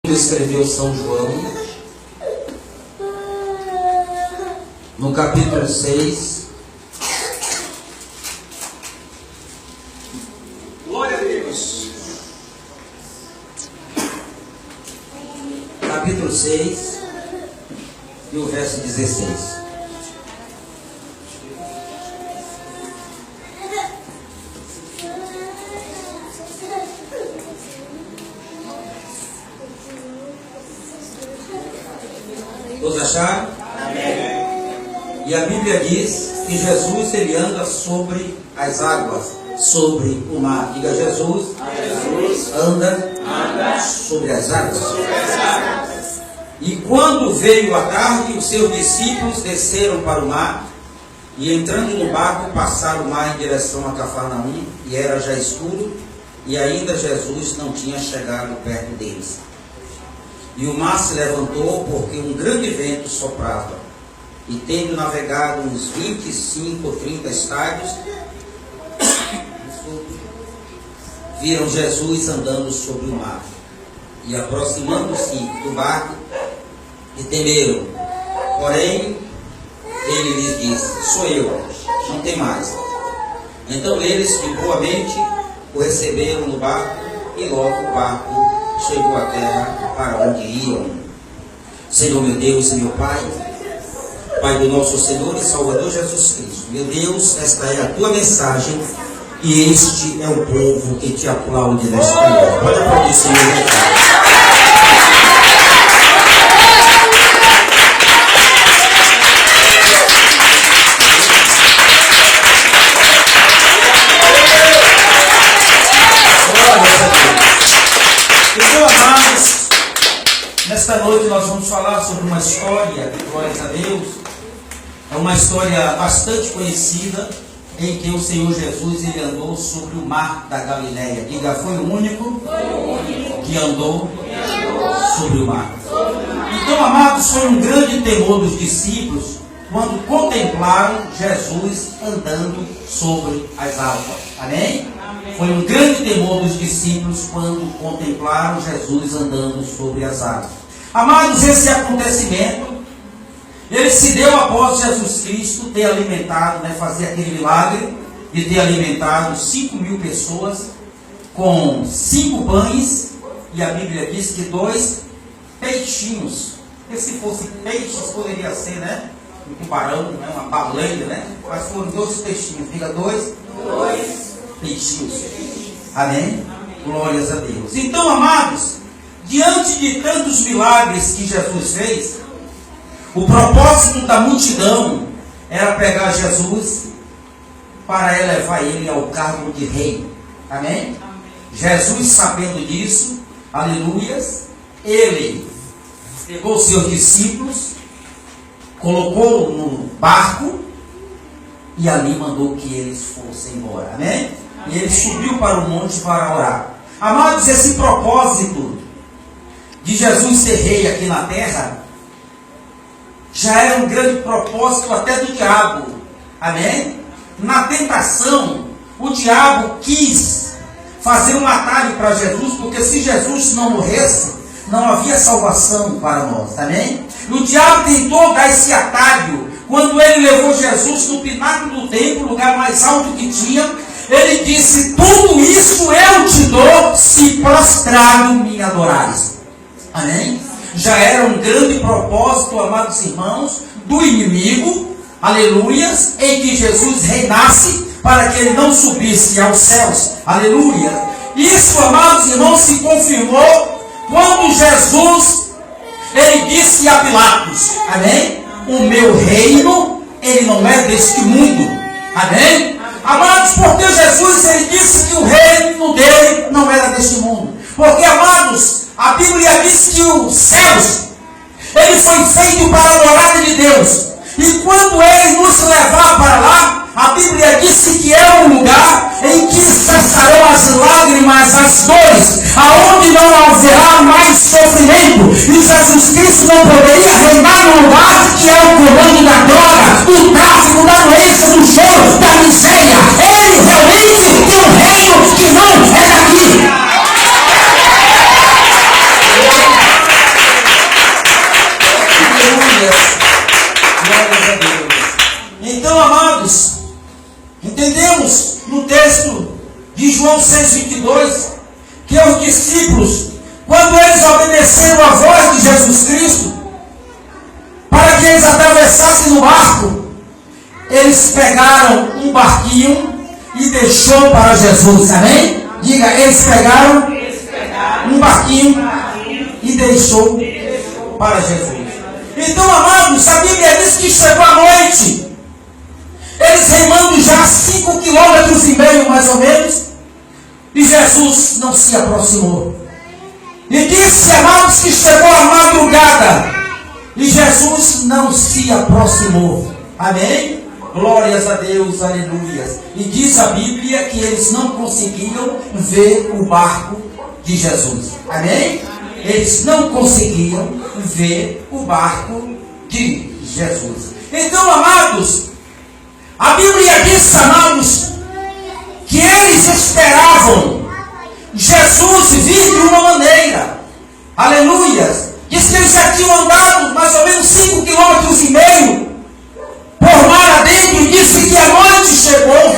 Escreveu São João, no capítulo 6. Glória a Deus. Capítulo 6 e o verso 16. Todos acharam? Amém. E a Bíblia diz que Jesus ele anda sobre as águas, sobre o mar. Diga, Jesus anda sobre as águas. E quando veio a tarde, os seus discípulos desceram para o mar e, entrando no barco, passaram o mar em direção a Cafarnaum, e era já escuro, e ainda Jesus não tinha chegado perto deles. E o mar se levantou, porque um grande vento soprava. E tendo navegado uns 25 ou 30 estádios, viram Jesus andando sobre o mar. E aproximando-se do barco, e temeram. Porém, ele lhes disse: sou eu, não tem mais. Então eles, de boa mente, o receberam no barco, e logo o barco chegou à terra para onde iam. Senhor meu Deus e meu Pai, Pai do nosso Senhor e Salvador Jesus Cristo, meu Deus, esta é a tua mensagem e este é o povo que te aplaude nesta hora. Pode aplaudir, Senhor. Nesta noite nós vamos falar sobre uma história, glórias a Deus, é uma história bastante conhecida, em que o Senhor Jesus ele andou sobre o mar da Galileia. Diga, foi o único que andou sobre o mar. Então, amados, foi um grande temor dos discípulos quando contemplaram Jesus andando sobre as águas. Amém? Foi um grande temor dos discípulos quando contemplaram Jesus andando sobre as águas. Amados, esse acontecimento, ele se deu após Jesus Cristo ter alimentado, fazer aquele milagre de ter alimentado 5.000 pessoas com 5 pães, e a Bíblia diz que 2 peixinhos. Porque se fosse peixes, poderia ser, um tubarão, uma baleia, mas foram 2 peixinhos. Diga, 2 peixinhos. Amém? Glórias a Deus. Então, amados, diante de tantos milagres que Jesus fez, o propósito da multidão era pegar Jesus para elevar ele ao cargo de rei. Amém? Jesus, sabendo disso, aleluias, ele pegou seus discípulos, colocou no barco e ali mandou que eles fossem embora. Amém? E ele subiu para o monte para orar. Amados, esse propósito de Jesus ser rei aqui na terra já era um grande propósito até do diabo. Amém? Na tentação, o diabo quis fazer um atalho para Jesus, porque se Jesus não morresse, não havia salvação para nós. Amém? O diabo tentou dar esse atalho quando ele levou Jesus no pináculo do templo, o lugar mais alto que tinha. Ele disse: tudo isso eu te dou se prostrado me adorares. Amém? Já era um grande propósito, amados irmãos, do inimigo, aleluias, em que Jesus reinasse para que ele não subisse aos céus, aleluia. Isso, amados irmãos, se confirmou quando Jesus, ele disse a Pilatos, amém? O meu reino, ele não é deste mundo, amém? Amados, porque Jesus, ele disse que o reino dele não era deste mundo. Porque, amados, a Bíblia diz que os céus, ele foi feito para a morada de Deus. E quando ele nos levar para lá, a Bíblia disse que é um lugar em que cessarão as lágrimas, as dores, aonde não haverá mais sofrimento. E Jesus Cristo não poderia reinar no lugar que é o comando da droga, do tráfico, da doença, do choro, da miséria. Ele realmente tem um reino que não é daqui. João 6,22, que os discípulos, quando eles obedeceram a voz de Jesus Cristo, para que eles atravessassem no barco, eles pegaram um barquinho e deixou para Jesus, amém? Diga, eles pegaram um barquinho e deixou para Jesus. Então, amados, a Bíblia diz que chegou a noite, eles remando já 5,5 km mais ou menos, e Jesus não se aproximou. E disse, amados, que chegou a madrugada, e Jesus não se aproximou. Amém? Glórias a Deus, aleluias. E diz a Bíblia que eles não conseguiam ver o barco de Jesus. Amém? Eles não conseguiam ver o barco de Jesus. Então, amados, a Bíblia diz, amados, que eles esperavam Jesus vir de uma maneira. Aleluias. Diz que eles já tinham andado mais ou menos 5,5 km por mar adentro, e disse que a noite chegou.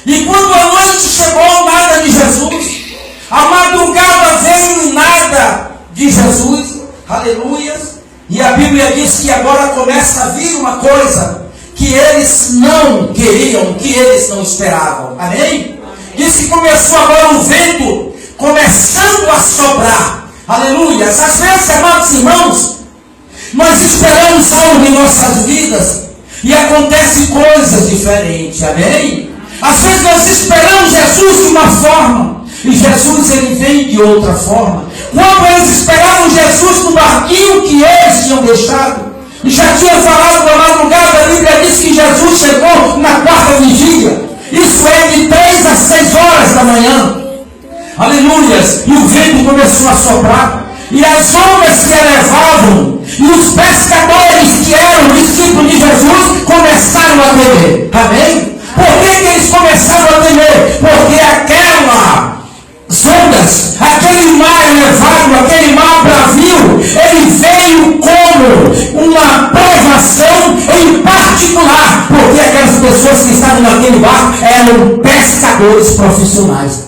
E quando a noite chegou, nada de Jesus. A madrugada veio e nada de Jesus. Aleluias. E a Bíblia diz que agora começa a vir uma coisa que eles não queriam, que eles não esperavam. Amém? Diz que começou agora o vento começando a soprar. Aleluia. Às vezes, amados irmãos, nós esperamos algo em nossas vidas e acontecem coisas diferentes. Amém? Às vezes nós esperamos Jesus de uma forma e Jesus ele vem de outra forma. Quando eles esperavam Jesus no barquinho que eles tinham deixado, e já tinha falado na madrugada, a Bíblia diz que Jesus chegou na quarta vigília. Isso é de 3 a 6 horas da manhã. Aleluias. E o vento começou a soprar. E as ondas se elevavam. E os pescadores que eram discípulos de Jesus começaram a temer. Amém? Por que eles começaram a temer? Porque aquelas ondas, aquele mar elevado, aquele mar bravio, ele veio como uma provação em particular, porque aquelas pessoas que estavam naquele barco eram pescadores profissionais.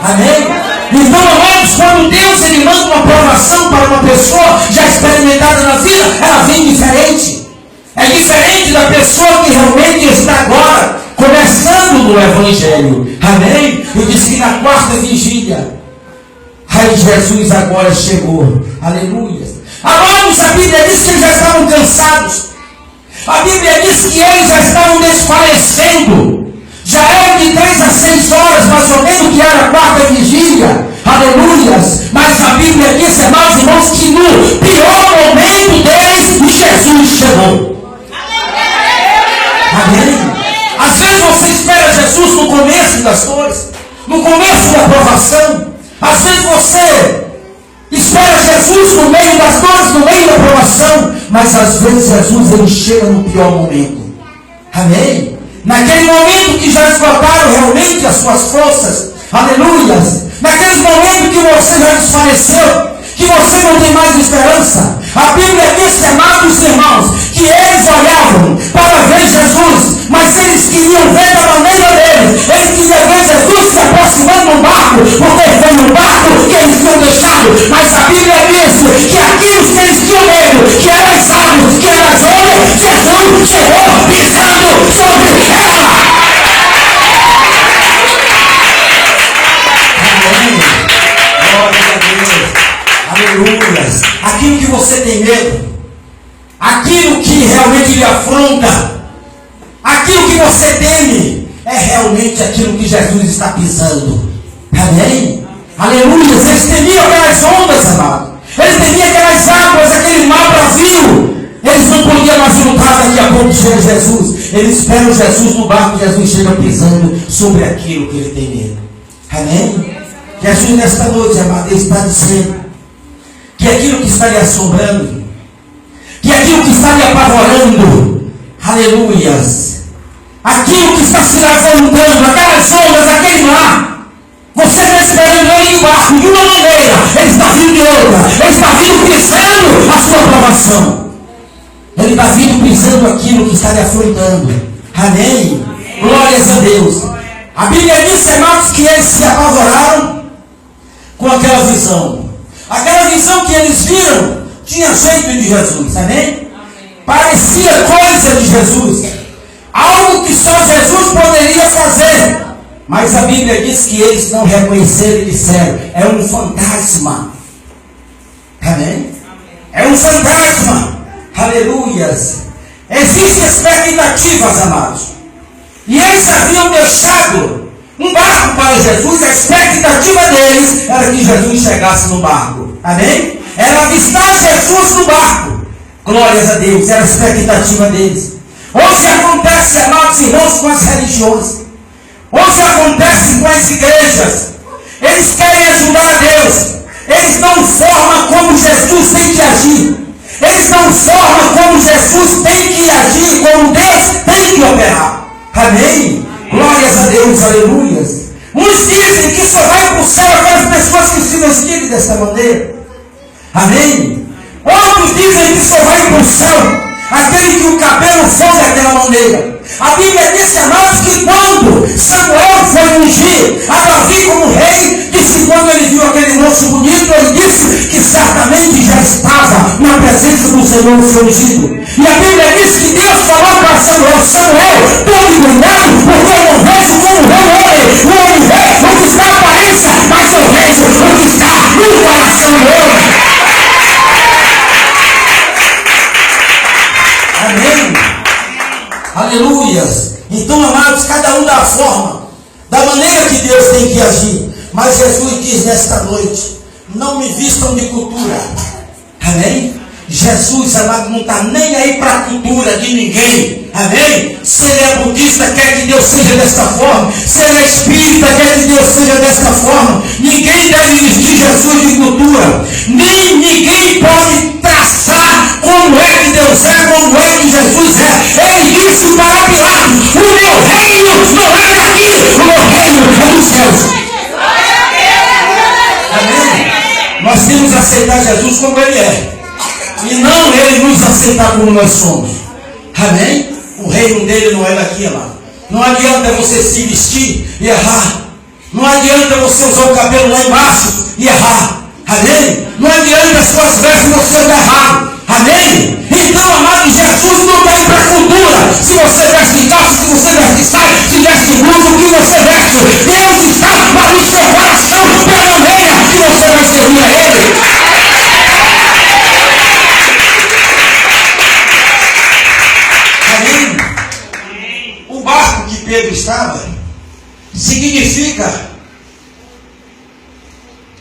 Amém? Então, amados, quando Deus ele manda uma provação para uma pessoa já experimentada na vida, ela vem diferente. É diferente da pessoa que realmente está agora começando no Evangelho. Amém? E diz que na quarta vigília, aí Jesus agora chegou. Aleluia. Amados, a Bíblia diz que eles já estavam cansados. A Bíblia diz que eles já estavam desfalecendo. Já era de 3 a 6 horas, mais ou menos, que era a quarta vigília. Aleluias. Mas a Bíblia diz, amados irmãos, que no pior momento deles, Jesus chegou. Amém? Às vezes você espera Jesus no começo das dores, no começo da provação. Às vezes você espera Jesus no meio das dores, no meio da provação. Mas às vezes Jesus ele chega no pior momento. Amém? Naquele momento que já esgotaram realmente as suas forças. Aleluias. Naqueles momentos que você já desfaleceu, que você não tem mais esperança. A Bíblia diz, amados irmãos, que eles olhavam para ver Jesus, mas eles queriam ver da maneira deles. Eles queriam ver Jesus se aproximando do barco, porque foi no barco que eles tinham deixado. Mas a Bíblia diz que aquilo que eles tinham medo, que eram as águas, que eram as ondas, Jesus chegou pisando sobre ela. Glória a Deus. Aleluias. Aquilo que você tem medo, aquilo que realmente lhe afronta, aquilo que você teme, é realmente aquilo que Jesus está pisando. Amém? Aleluias. Eles temiam aquelas ondas, amado. Eles temiam aquelas águas, aquele mar bravio. Eles não podiam afrontar daqui a pouco chega Jesus. Eles esperam Jesus no barco, Jesus chega pisando sobre aquilo que ele tem medo. Amém? Jesus nesta noite, amado, ele está dizendo que aquilo que está lhe assombrando, que aquilo que está lhe apavorando, aleluias, aquilo que está se levantando, aquelas ondas, aquele mar, você está esperando ele em barco de uma maneira, ele está vindo de outra, ele está vindo pisando a sua aprovação, ele está vindo pisando aquilo que está lhe afrontando. Amém? Glórias a Deus. A Bíblia diz, amados, que eles se apavoraram com aquela visão. Aquela visão que eles viram tinha jeito de Jesus, amém? Parecia coisa de Jesus, algo que só Jesus poderia fazer. Mas a Bíblia diz que eles não reconheceram e disseram: é um fantasma. Amém? É um fantasma. Aleluias. Existem expectativas, amados. E eles haviam deixado um barco para Jesus. A expectativa deles era que Jesus chegasse no barco. Amém? Era avistar Jesus no barco. Glórias a Deus. Era a expectativa deles. Hoje acontece, amados irmãos, com as religiões. Hoje acontece com as igrejas. Eles querem ajudar a Deus. Eles não formam como Jesus tem que agir. Eles não formam como Jesus tem que agir, como Deus tem que operar. Amém? Glórias a Deus, aleluias. Uns dizem que só vai para o céu aquelas pessoas que se vestirem desta maneira. Amém? Outros dizem que só vai para o céu aquele que o cabelo for daquela maneira. A Bíblia diz, amados, que quando Samuel foi ungir a Davi como rei, disse, quando ele viu aquele moço bonito, ele disse que certamente já estava na presença do Senhor seu ungido. E a Bíblia diz que Deus falou para Samuel: Samuel, tome cuidado, porque eu não vejo como vê o homem. O homem vê o que está na aparência, mas eu vejo o que está no coração do homem. Amém? Aleluias. Então, amados, cada um dá a forma, da maneira que Deus tem que agir. Mas Jesus diz nesta noite: não me vistam de cultura. Amém? Jesus, amado, não está nem aí para a cultura de ninguém. Amém? Se ele é budista, quer que Deus seja desta forma. Se ele é espírita, quer que Deus seja desta forma. Ninguém deve vestir Jesus de cultura. Nem ninguém pode traçar como é que Deus é, como é que Jesus é. Ele disse para Pilatos: o meu reino não é daqui, o meu reino é dos céus. Amém? Nós temos que aceitar Jesus como ele é, e não ele nos aceitar como nós somos. Amém? O reino dele não é daqui, amado. Não adianta você se vestir e errar. Não adianta você usar o cabelo lá embaixo e errar. Amém? Não adianta as suas vestes você usar errado. Amém? Então, amado, Jesus não está aí para a cultura. Se você veste calça, se você veste saia, se veste blusa, o que você veste, Deus está para o seu coração, pela maneira que você vai servir a Ele. Amém? O barco que Pedro estava significa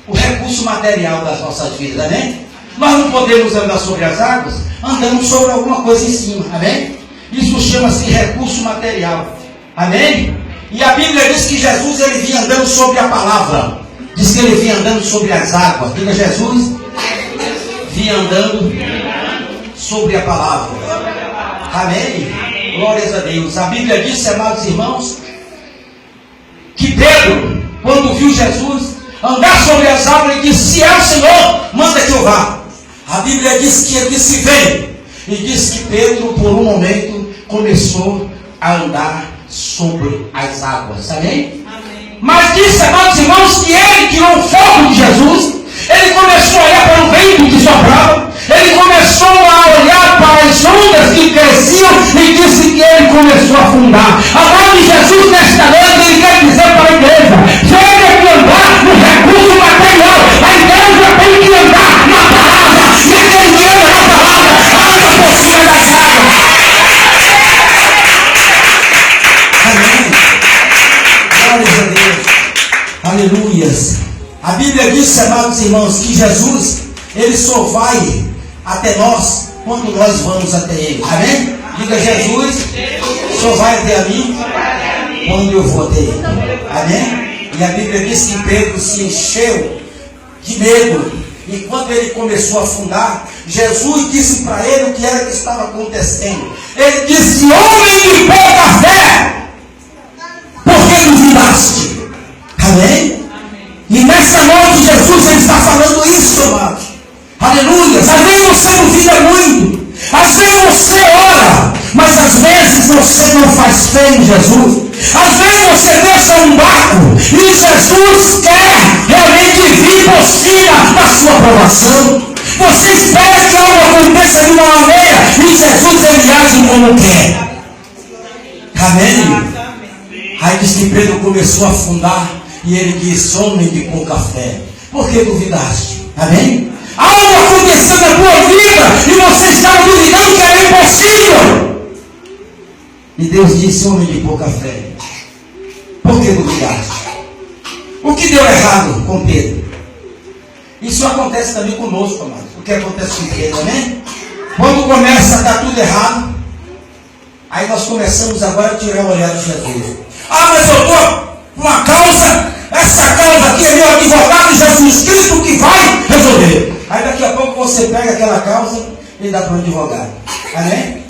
o recurso material das nossas vidas. Amém? Nós não podemos andar sobre as águas andando sobre alguma coisa em cima. Amém? Isso chama-se recurso material. Amém? E a Bíblia diz que Jesus ele vinha andando sobre a palavra. Diz que ele vinha andando sobre as águas. Diga, Jesus vinha andando sobre a palavra. Amém? Glórias a Deus. A Bíblia diz, amados irmãos, que Pedro, quando viu Jesus andar sobre as águas, ele disse: se é o Senhor, manda que eu vá. A Bíblia diz que ele disse: vem. E diz que Pedro, por um momento, começou a andar sobre as águas. Amém? Amém. Mas disse, amados irmãos, que ele tirou o foco de Jesus. Ele começou a olhar para o vento que soprava. Ele começou a olhar para as ondas que cresciam e disse que ele começou a afundar. Amado, Jesus, nesta noite, ele quer dizer para a igreja: chega de andar no recurso material. A igreja tem que andar na palavra. E aquele que anda na palavra anda por cima das águas. Amém. Glórias a Deus. Aleluias. A Bíblia diz, amados irmãos, que Jesus, ele só vai até nós quando nós vamos até ele. Amém? Diga: Jesus só vai até a mim quando eu vou até ele. Amém? E a Bíblia diz que Pedro se encheu de medo. E quando ele começou a afundar, Jesus disse para ele o que era que estava acontecendo. Ele disse: homem de pouca fé, por que duvidaste? Amém? E nessa noite Jesus ele está falando isso, amados. Aleluia. Às vezes você duvida muito. Às vezes você ora, mas às vezes você não faz fé em Jesus. Às vezes você deixa um barco e Jesus quer realmente vir por cima da sua aprovação. Você espera que algo aconteça de uma maneira e Jesus ele age como quer. Amém? Aí diz que Pedro começou a afundar e ele disse: homem de pouca fé, por que duvidaste? Amém? Algo aconteceu na tua vida e você estava duvidando que era impossível. E Deus disse: homem de pouca fé, por que duvidaste? O que deu errado com Pedro? Isso acontece também conosco, amados. O que acontece com Pedro, amém? Quando começa a dar tudo errado, aí nós começamos agora a tirar o olhar de Jesus. Ah, mas eu estou com uma causa, essa causa aqui é meu advogado Jesus Cristo que vai resolver. Aí daqui a pouco você pega aquela causa e dá para o advogado. Amém?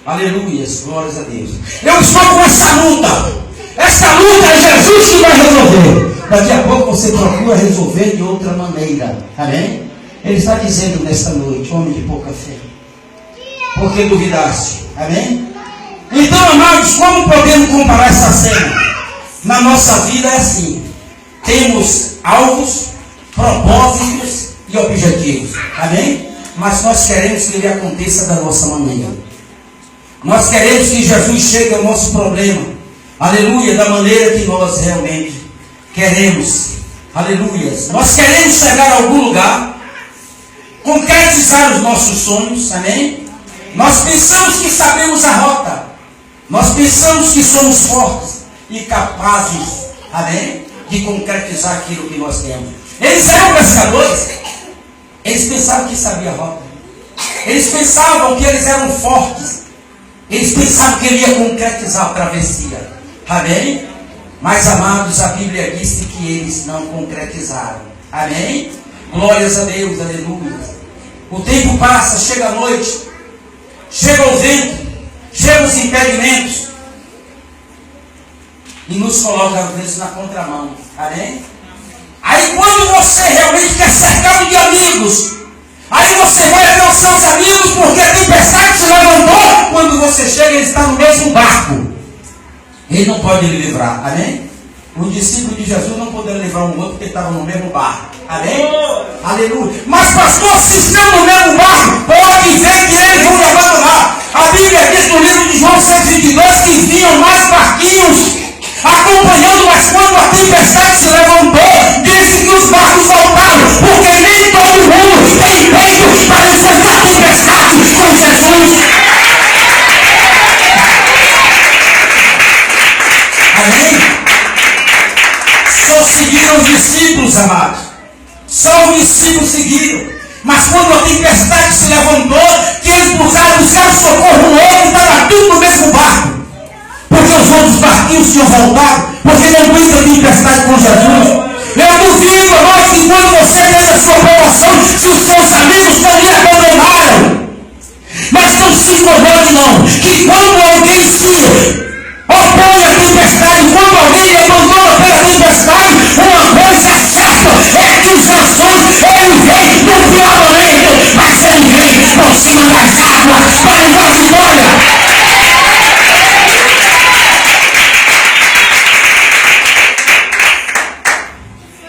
Aleluias, glórias a Deus. Eu estou com essa luta. Essa luta é Jesus que vai resolver. Daqui a pouco você procura resolver de outra maneira. Amém? Ele está dizendo nesta noite: homem de pouca fé, por que duvidaste? Amém? Então, amados, como podemos comparar essa cena? Na nossa vida é assim: temos alvos, propósitos e objetivos. Amém? Mas nós queremos que ele aconteça da nossa maneira. Nós queremos que Jesus chegue ao nosso problema. Aleluia, da maneira que nós realmente queremos. Aleluia. Nós queremos chegar a algum lugar, concretizar os nossos sonhos. Amém? Nós pensamos que sabemos a rota. Nós pensamos que somos fortes e capazes, amém, de concretizar aquilo que nós temos. Eles eram pescadores. Eles pensavam que sabiam a rota. Eles pensavam que eles eram fortes. Eles pensavam que ele ia concretizar a travessia. Amém? Mas, amados, a Bíblia disse que eles não concretizaram. Amém? Glórias a Deus, aleluia. O tempo passa, chega a noite, chega o vento, chegam os impedimentos e nos coloca às vezes na contramão. Amém? Aí quando você realmente quer cercado de amigos, aí você vai até os seus amigos porque a tempestade se levantou. Quando você chega, ele está no mesmo barco. Ele não pode lhe livrar. Amém? Os discípulos de Jesus não puderam livrar um outro porque estavam no mesmo barco. Amém? Aleluia. Mas pastor, se estão no mesmo barco, pode ver que eles vão abandonar. A Bíblia diz no livro de João 6,22 que vinham mais barquinhos acompanhando, mas quando a tempestade se levantou, disse que os barcos voltaram, porque nem todo mundo tem peito para enfrentar a tempestade com Jesus. Amém? Só seguiram os discípulos, amados. Só os discípulos seguiram. Mas quando a tempestade se levantou, que eles buscaram socorro no outro, estava tudo no mesmo barco. Porque os outros barquinhos tinham voltado, porque não aguenta a tempestade com Jesus. Eu duvido, irmãos, que quando você fez a sua promoção, se os seus amigos não lhe abandonaram. Mas não se incomode não, que quando alguém se opõe à tempestade, quando alguém lhe abandona pela tempestade, uma coisa é certa, é que Jesus, ele vem no pior momento, mas ele vem por cima das águas para levar vitória.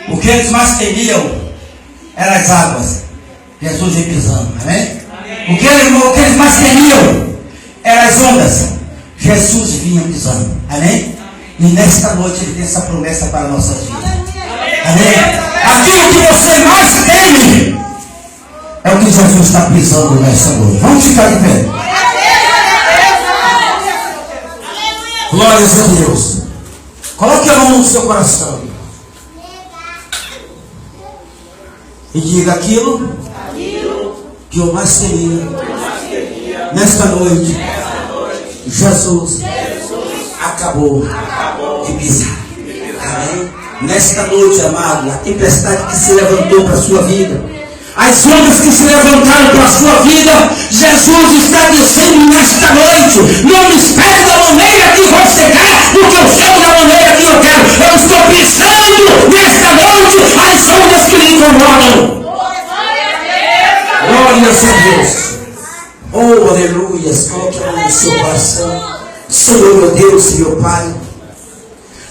O que eles mais temiam eram as águas. Jesus vem pisando, amém? O que eles mais temiam eram as ondas. Jesus vinha pisando, amém? E nesta noite ele tem essa promessa para as nossas vidas. Amém? Aquilo que você mais teme é o que Jesus está pisando nesta noite. Vamos ficar de pé. Glórias a Deus. Coloque a mão no seu coração e diga: aquilo que eu mais temia nesta noite, Jesus acabou de pisar. Amém? Nesta noite, amado, a tempestade que se levantou para a sua vida, as ondas que se levantaram para a sua vida, Jesus está dizendo nesta noite: não me espere da maneira que você quer, porque eu chego da maneira que eu quero. Eu estou pisando nesta noite as ondas que lhe incomodam. Glórias a Deus. Oh, aleluia. Coloque a mão no seu coração Senhor, meu Deus e meu Pai,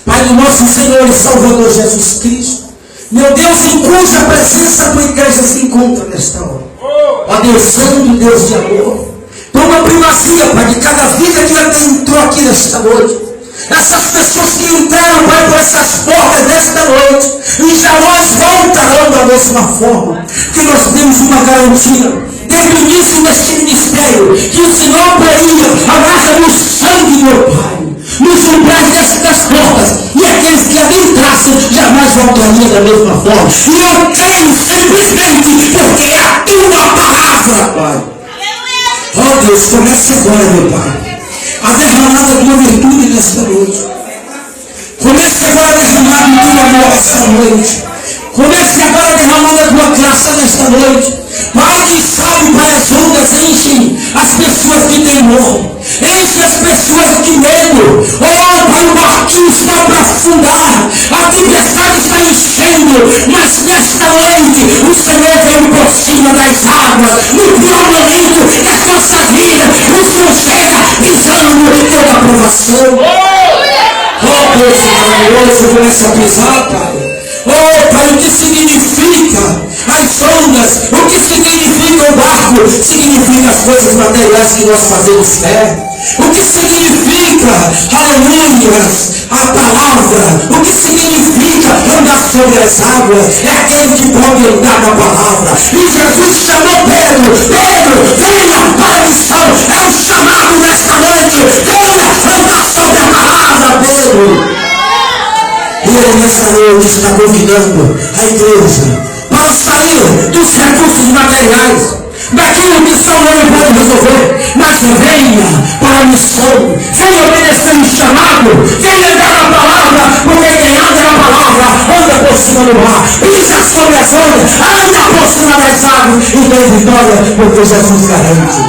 Pai do nosso Senhor e Salvador Jesus Cristo, meu Deus, em cuja presença a tua igreja se encontra nesta hora. Ó Deus Santo, Deus de amor, toma primazia, Pai, de cada vida que entrou aqui nesta noite. Essas pessoas que entraram, Pai, por essas portas desta noite, e jamais voltarão da mesma forma, porque nós temos uma garantia. Desde o início deste ministério, que o Senhor poria a marca do sangue, meu Pai, nos umbrais destas portas, e aqueles que ali entrassem jamais voltariam da mesma forma. E eu creio simplesmente porque é a tua palavra, Pai. Oh Deus, comece agora, meu Pai, a derramar a tua virtude nesta noite. Comece agora a derramar a tua amor nesta noite. Comece agora a derramar a tua graça nesta noite. Pai, quem sabe, Pai, as ondas enchem as pessoas de temor, enchem as pessoas de medo. Oh, Pai, o barquinho está para afundar, a tempestade está enchendo, mas nesta noite o Senhor veio por cima das águas, no pior momento da nossa vida, o Senhor chega pisando toda a provação. Oh, Deus maravilhoso, começa a pisar, Pai. Oh, Pai, o que significa as ondas? O que significa o barco? Significa as coisas materiais que nós fazemos fé. O que significa, aleluias, a palavra? O que significa andar sobre as águas? É aquele que pode andar na palavra. E Jesus chamou Pedro: Pedro, venha para a missão. É um chamado nesta noite. Venha andar sobre a palavra, Pedro. E ele nessa noite está convidando a igreja para sair dos recursos materiais, daquilo que só ele pode resolver, mas venha para a missão, venha obedecer o chamado, venha andar na palavra, porque quem anda na palavra anda por cima do mar, pisa sobre as ondas, anda por cima das águas e tem vitória, porque Jesus garante.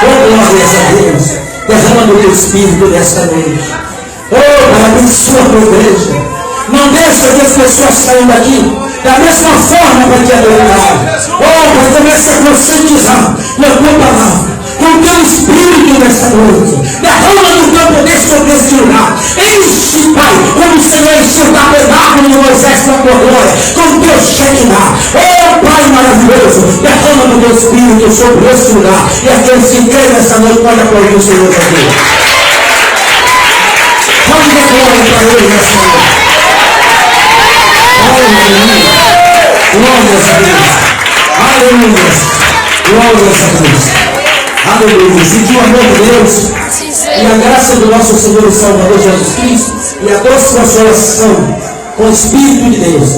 Oh, glórias a Deus, derrama do teu Espírito nesta noite. Oh, Pai, abençoa a tua igreja. Não deixa que as pessoas saiam daqui da mesma forma para te adorar. Oh, Pai, comece a conscientizar na tua palavra, com o teu Espírito nesta noite. Derrama do teu poder sobre este lugar. Enche, Pai, como o Senhor encheu o tabernáculo de Moisés com a tua glória, com o teu Shekinah. Oh, Pai maravilhoso, derrama do teu Espírito sobre este lugar. E aqueles que creem nesta noite podem aplaudir o Senhor aqui. Vamos dar glória para ele nessa noite. Aleluia. Glórias a Deus. Aleluia. Glórias a Deus. Aleluia. Sentiu o amor de Deus e a graça do nosso Senhor e Salvador Jesus Cristo e a doce consolação com o Espírito de Deus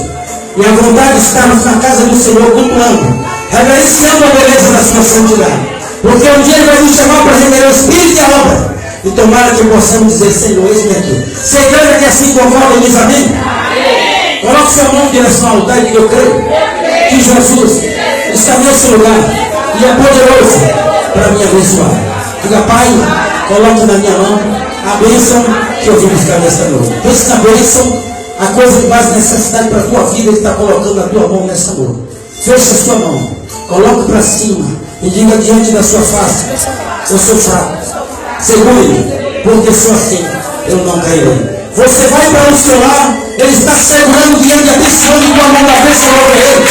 e a vontade de estarmos na casa do Senhor cultuando, reverenciando a beleza da sua santidade, porque um dia ele vai nos chamar para render o Espírito e a obra. E tomara que possamos dizer: Senhor, eis-me aqui. Você crê que assim concorda, diz amém? Amém. Coloque sua mão em direção ao altar e diga: eu creio que Jesus está nesse lugar e é poderoso para me abençoar. Diga: Pai, coloque na minha mão a bênção que eu vim buscar nesta noite. Pense na bênção, a coisa de mais necessidade para a tua vida. Ele está colocando na tua mão nesta noite. Feche a sua mão, coloque para cima e diga diante da sua face: eu sou fraco. Segure, porque só assim eu não cairei. Você vai para o seu lar, ele está segurando diante da pessoa de tua mão da bênção sobre ele.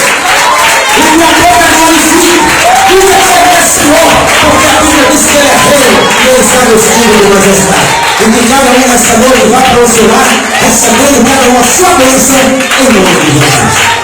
E tua boca não alivica. Diga para ele: Senhor, porque a Bíblia diz que ele é rei e ele está vestido de majestade. E que cada um nessa noite vá para o seu lar, recebendo cada uma sua bênção em nome de Jesus.